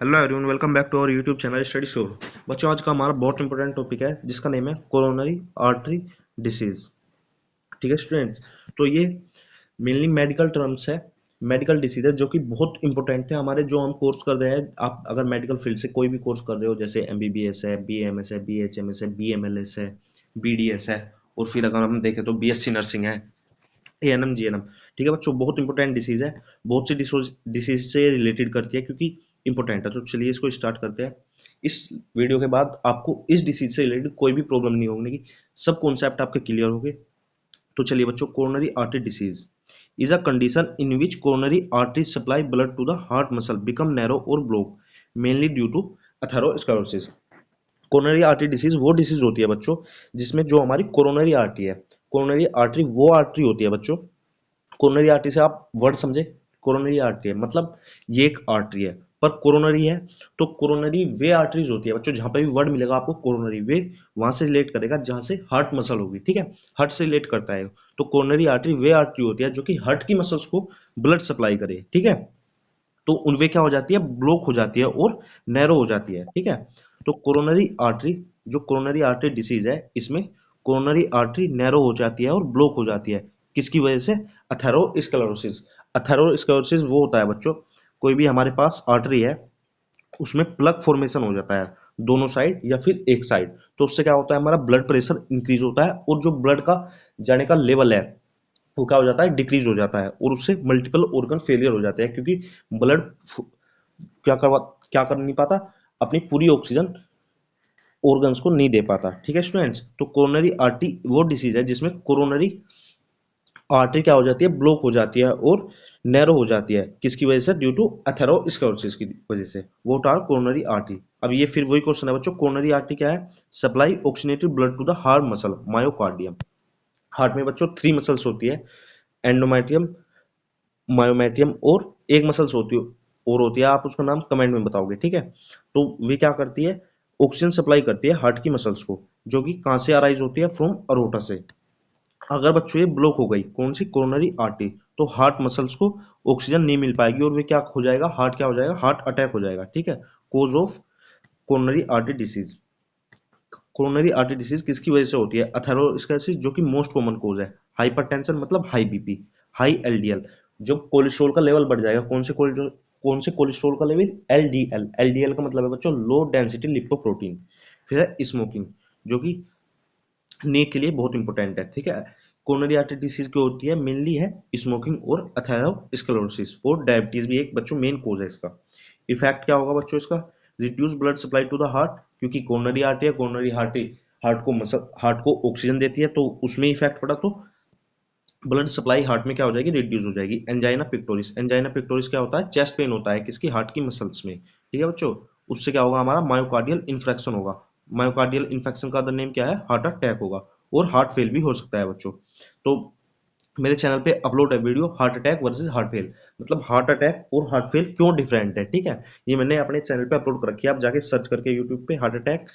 Hello everyone, welcome back to our YouTube channel study show. बच्चों, आज का हमारा बहुत इंपॉर्टेंट टॉपिक है जिसका नेम है कोरोनरी आर्टरी डिसीज। ठीक है स्टूडेंट्स, तो ये मेनली मेडिकल टर्म्स है, मेडिकल डिसीज है जो कि बहुत इंपॉर्टेंट है हमारे जो हम कोर्स कर रहे हैं। आप अगर मेडिकल फील्ड से कोई भी कोर्स कर रहे हो, जैसे एमबीबीएस है, बीएमएस है, बीएचएमएस है, बीएमएलएस है, बीडीएस है, और फिर अगर हम देखें तो बीएससी नर्सिंग है, एएनएम जीएनएम। ठीक है बच्चों, बहुत इंपॉर्टेंट डिसीज है, बहुत सी डिसीज से रिलेटेड करती है क्योंकि इंपॉर्टेंट है। तो चलिए इसको स्टार्ट करते हैं। इस वीडियो के बाद आपको इस डिसीज से रिलेटेड कोई भी प्रॉब्लम नहीं होगी, सब कॉन्सेप्ट आपके क्लियर हो गए। तो चलिए बच्चों, coronary artery disease is a condition in which coronary artery supply blood to the heart muscle become narrow और block mainly due to atherosclerosis. Coronary artery disease वो डिसीज होती है बच्चों जिसमें जो हमारी कोरोनरी आर्टरी है, कोरोनरी आर्टरी वो आर्टरी होती है बच्चों। कोरोनरी आर्टरी से आप वर्ड समझे, कोरोनरी आर्टरी है मतलब ये एक आर्टरी है, पर कोरोनरी है तो कोरोनरी वे आर्टरीज होती है बच्चों। जहां पे भी वर्ड मिलेगा आपको कोरोनरी वे, वहां से रिलेट करेगा जहां से हार्ट मसल होगी। ठीक है, हार्ट से रिलेट करता है। तो कोरोनरी आर्टरी वे आर्टरी होती है जो कि हार्ट की मसल्स को ब्लड सप्लाई करे। ठीक है, तो उनवे क्या हो जाती है, ब्लॉक हो जाती है और नैरो हो जाती है। ठीक है, तो कोरोनरी आर्टरी, जो कोरोनरी आर्टरी डिसीज है, इसमें कोरोनरी आर्टरी नैरो हो जाती है और ब्लॉक हो जाती है। किसकी वजह से? अथेरोस्क्लेरोसिस। अथेरोस्क्लेरोसिस वो होता है बच्चों, कोई भी हमारे पास आर्टरी है उसमें प्लग फॉर्मेशन हो जाता है दोनों साइड या फिर एक साइड। तो उससे क्या होता है, हमारा ब्लड प्रेशर इंक्रीज होता है और जो ब्लड का जाने का लेवल है वो क्या हो जाता है, डिक्रीज हो जाता है, और उससे मल्टीपल ऑर्गन फेलियर हो जाते हैं क्योंकि ब्लड क्या करवा क्या कर नहीं पाता, अपनी पूरी ऑक्सीजन ऑर्गन्स को नहीं दे पाता। ठीक है स्टूडेंट्स, तो कोरोनरी आर्टरी वो डिसीज है जिसमें कोरोनरी आर्टरी क्या हो जाती है, ब्लॉक हो जाती है और नैरो हो जाती है। किसकी वजह से? ड्यू टू अथेरोस्क्लेरोसिस की वजह से। वो आर कोरोनरी आर्टरी। अब ये फिर वही क्वेश्चन है बच्चों, कोरोनरी आर्टरी क्या है? Supply oxygenated blood to the heart muscle myocardium. Heart में बच्चों थ्री मसल्स होती है, एंडोमेट्रियम, मायोमेट्रियम और एक मसल्स होती है और होती है, आप उसका नाम कमेंट में बताओगे। ठीक है, तो वे क्या करती है, ऑक्सीजन सप्लाई करती है हार्ट की मसल्स को, जो कि कहां से अराइज होती है, फ्रॉम अरोटा से। अगर बच्चों ये ब्लॉक हो गई, कौन सी? कोरोनरी आर्टरी, तो हार्ट मसल्स को ऑक्सीजन नहीं मिल पाएगी और वे क्या हो जाएगा, हार्ट क्या हो जाएगा, हार्ट अटैक हो जाएगा। ठीक है, cause of coronary artery disease. Coronary artery disease किसकी वजह से होती है? अथेरोस्क्लेरोसिस, जो कि मोस्ट कॉमन कोज है। हाइपरटेंशन मतलब हाई बीपी, हाई एलडीएल, जब कोलेस्ट्रॉल का लेवल बढ़ जाएगा। कौन से कोलेस्ट्रॉल का लेवल? एलडीएल। एलडीएल का मतलब है बच्चों लो डेंसिटी लिपोप्रोटीन। फिर है स्मोकिंग, जो कि नी के लिए बहुत इंपॉर्टेंट है। ठीक है, कोरोनरी आर्टरी डिसीज जो होती है मेनली है स्मोकिंग और अथेरोस्क्लेरोसिस, और डायबिटीज भी एक बच्चों मेन कोज है इसका। इफेक्ट क्या होगा बच्चों इसका? Reduce blood supply to the heart, क्योंकि कोरोनरी आर्टरी है, कोरोनरी आर्टरी हार्ट को ऑक्सीजन देती है, तो उसमें इफेक्ट पड़ा तो ब्लड सप्लाई हार्ट में क्या हो जाएगी, रिड्यूस हो जाएगी। एंजाइना पिक्टोरिस, एंजाइना पिक्टोरिस क्या होता है? चेस्ट पेन होता है, किसकी? हार्ट की मसल्स में। ठीक है बच्चों, उससे क्या होगा, हमारा मायोकार्डियल इन्फ्रेक्शन होगा। मायोकार्डियल इन्फेक्शन का अदर नेम क्या है? हार्ट अटैक होगा, और हार्ट फेल भी हो सकता है बच्चों। तो मेरे चैनल पे अपलोड है video, heart attack versus heart fail, मतलब हार्ट अटैक और हार्ट फेल क्यों डिफरेंट है। ठीक है, ये मैंने अपने चैनल पे अपलोड कर रखी है, आप जाके सर्च करके यूट्यूब पे heart attack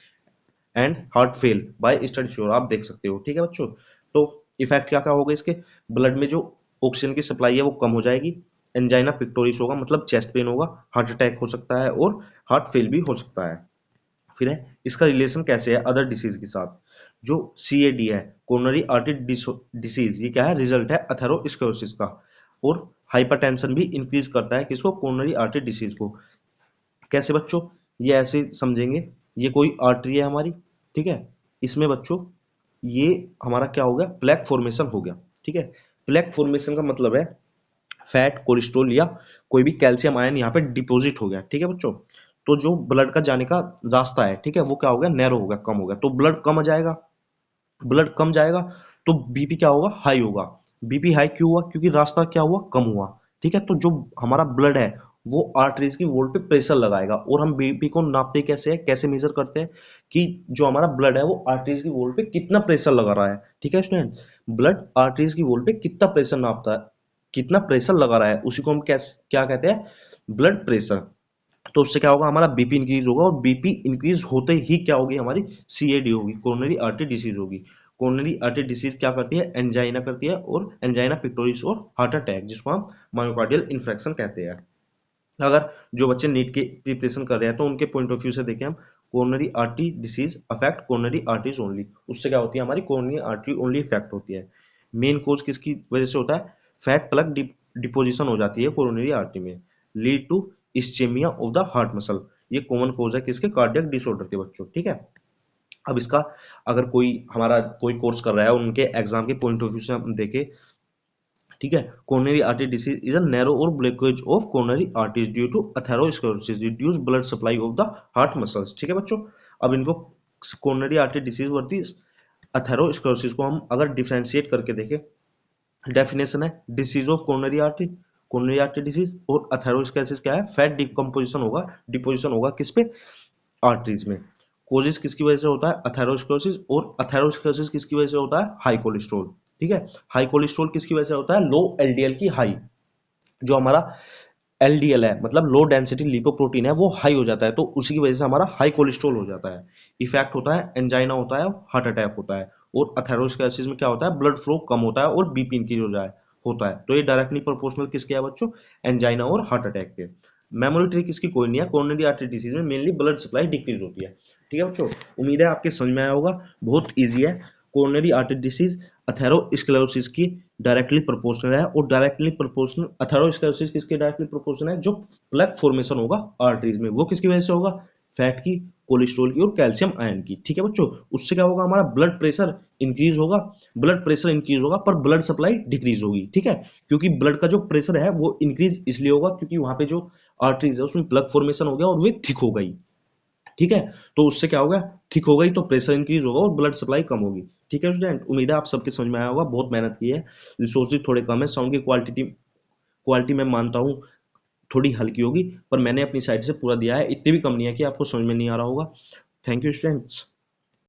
and heart fail bye study sure आप देख सकते हो। ठीक है बच्चों, तो इफेक्ट क्या क्या होगा इसके? ब्लड में जो ऑक्सीजन की सप्लाई है वो कम हो जाएगी, एंजाइना पिक्टोरिस होगा मतलब चेस्ट पेन होगा, हार्ट अटैक हो सकता है और हार्ट फेल भी हो सकता है। फिर है इसका रिलेशन कैसे है अदर डिसीज के साथ? जो सीएडी है, कोरोनरी आर्टरी डिसीज, ये क्या है? रिजल्ट है अथेरोस्क्लेरोसिस का। और हाइपरटेंशन भी इंक्रीज करता है किसको? कोरोनरी आर्टरी डिसीज को। कैसे बच्चों? ये ऐसे समझेंगे, ये कोई आर्टरी है हमारी, ठीक है, इसमें बच्चों ये हमारा क्या हो गया, प्लेक फॉर्मेशन हो गया। ठीक है, प्लेक फॉर्मेशन का मतलब है फैट, कोलेस्ट्रॉल या कोई भी कैल्शियम आयन यहाँ पे डिपॉजिट हो गया। ठीक है बच्चों, तो जो ब्लड का जाने का रास्ता है, ठीक है, वो क्या हो गया, नैरो हो गया, कम हो गया, तो ब्लड कम आ जाएगा। ब्लड कम जाएगा तो बीपी क्या होगा, हाई होगा। बीपी हाई क्यों हुआ? क्योंकि रास्ता क्या हुआ, कम हुआ। ठीक है, तो जो हमारा ब्लड है वो आर्टरीज की वॉल पे प्रेशर लगाएगा, और हम बीपी को नापते कैसे है, कैसे मेजर करते हैं कि जो हमारा ब्लड है वो आर्टरीज की वॉल पे कितना प्रेशर लगा रहा है। ठीक है स्टूडेंट, ब्लड आर्टरीज की वॉल पे कितना प्रेशर नापता है, कितना प्रेशर लगा रहा है, उसी को हम कैसे क्या कहते हैं, ब्लड प्रेशर। तो उससे क्या होगा, हमारा बीपी इंक्रीज होगा, और बीपी इंक्रीज होते ही क्या होगी, हमारी सीएडी होगी, कोरोनरी आर्टरी डिसीज होगी। कोरोनरी आर्टरी डिसीज क्या करती है, एंजाइना करती है, और एंजाइना पिक्टोरिस और हार्ट अटैक, जिसको हम मायोकार्डियल इन्फ्रेक्शन कहते हैं। अगर जो बच्चे नीट की प्रिपरेशन कर रहे हैं तो उनके पॉइंट ऑफ व्यू से देखें हम, coronary artery disease affect coronary arteries only, उससे क्या होती है हमारी कोरोनरी आर्टरी ओनली इफेक्ट होती है। मेन कोज किसकी वजह से होता है, फैट प्लग डिपोजिशन हो जाती है कोरोनरी आर्टरी में, lead to ischemia of the heart muscle, ये कॉमन कोज है किसके, कार्डियक डिसऑर्डर के बच्चों, ठीक है। अब इसका अगर कोई हमारा कोई कोर्स कर रहा है उनके एग्जाम के पॉइंट ऑफ व्यू से हम देखें, ठीक है, coronary artery disease is a narrow और blockage of coronary arteries due to atherosclerosis reduce blood supply of the heart muscles, ठीक है बच्चों। अब इनको कोरोनरी आर्टरी डिसीज वर्ती अथेरोस्क्लेरोसिस को हम अगर डिफरेंशिएट करके देखें, डेफिनेशन है disease of coronary artery disease, और अथेरोस्क्लेरोसिस क्या है, फैट डिपोजिशन होगा किस पे, आर्टरीज में। कोजिस किसकी वजह से होता है, अथेरोस्क्लेरोसिस, और अथेरोस्क्लेरोसिस किसकी वजह से होता है, हाई कोलेस्ट्रॉल, ठीक है। हाई कोलेस्ट्रॉल किसकी वजह से होता है, लो एलडीएल की हाई, जो हमारा एलडीएल है मतलब लो डेंसिटी लिपोप्रोटीन है वो हाई हो जाता है, तो उसी की वजह से हमारा हाई कोलेस्ट्रॉल हो जाता है, इफेक्ट होता है, एंजाइना होता है, हार्ट अटैक होता है। और अथेरोस्क्लेरोसिस में क्या होता है, ब्लड फ्लो कम होता है और बीपी इंक्रीज हो जाए होता है, तो ये डायरेक्टली प्रोपोर्शनल किसके है बच्चों, एंजाइना और हार्ट अटैक के। मेमोरी ट्रिक इसकी कोई नहीं है, कोरोनरी आर्टरी डिसीज में मेनली ब्लड सप्लाई डिक्रीज होती है, ठीक है बच्चों। उम्मीद है आपके समझ में आया होगा, बहुत ईजी है। कोरोनरी आर्टरी डिसीज अथेरोस्क्लेरोसिस की डायरेक्टली प्रोपोर्शनल है, और डायरेक्टली प्रोपोर्शनल अथेरोस्क्लेरोसिस किसके डायरेक्टली प्रोपोर्शनल है, जो प्लग फॉर्मेशन होगा आर्टरीज में वो किसकी वजह से होगा, फैट की, कोलेस्ट्रॉल की और कैल्शियम आयन की, ठीक है बच्चों। उससे क्या होगा, हमारा ब्लड प्रेशर इंक्रीज होगा, ब्लड प्रेशर इंक्रीज होगा पर ब्लड सप्लाई डिक्रीज होगी, ठीक है। क्योंकि ब्लड का जो प्रेशर है वो इंक्रीज इसलिए होगा क्योंकि वहां पे जो आर्टरीज है उसमें प्लग फॉर्मेशन हो गया और वे थिक हो गई, ठीक है। तो उससे क्या होगा, ठीक हो गई तो प्रेशर इंक्रीज होगा और ब्लड सप्लाई कम होगी, ठीक है स्टूडेंट। उम्मीद है आप सबके समझ में आया होगा, बहुत मेहनत की है, रिसोर्सेज थोड़े कम है, साउंड की क्वालिटी मैं मानता हूँ थोड़ी हल्की होगी, पर मैंने अपनी साइड से पूरा दिया है, इतनी भी कम नहीं है कि आपको समझ में नहीं आ रहा होगा। Thank you students.